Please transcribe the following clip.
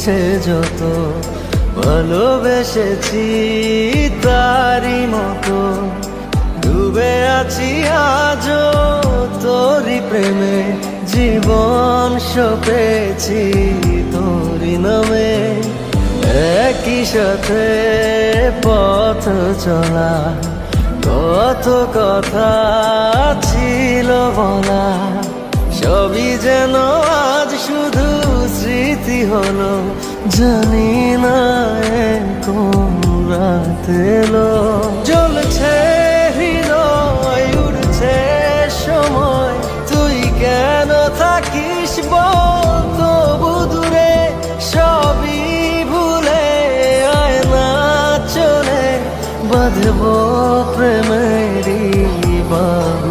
মিছে যত ভালোবেসেছি তারই মতো ডুবে আছি আজও তোরই প্রেমে, জীবন সপেছি তোরই নামে। একই সাথে পথ চলা, কত কথা ছিল বলা, সবই যেন আজ শুধু স্মৃতি হলো। জানি না কোন রাত এলো, জ্বলছে হৃদয়, উড়ছে সময়, তুই কেন থাকিস বল তবু দূরে। সবই ভুলে আয় না চলে, বাঁধব প্রেমেরই বাঁধ।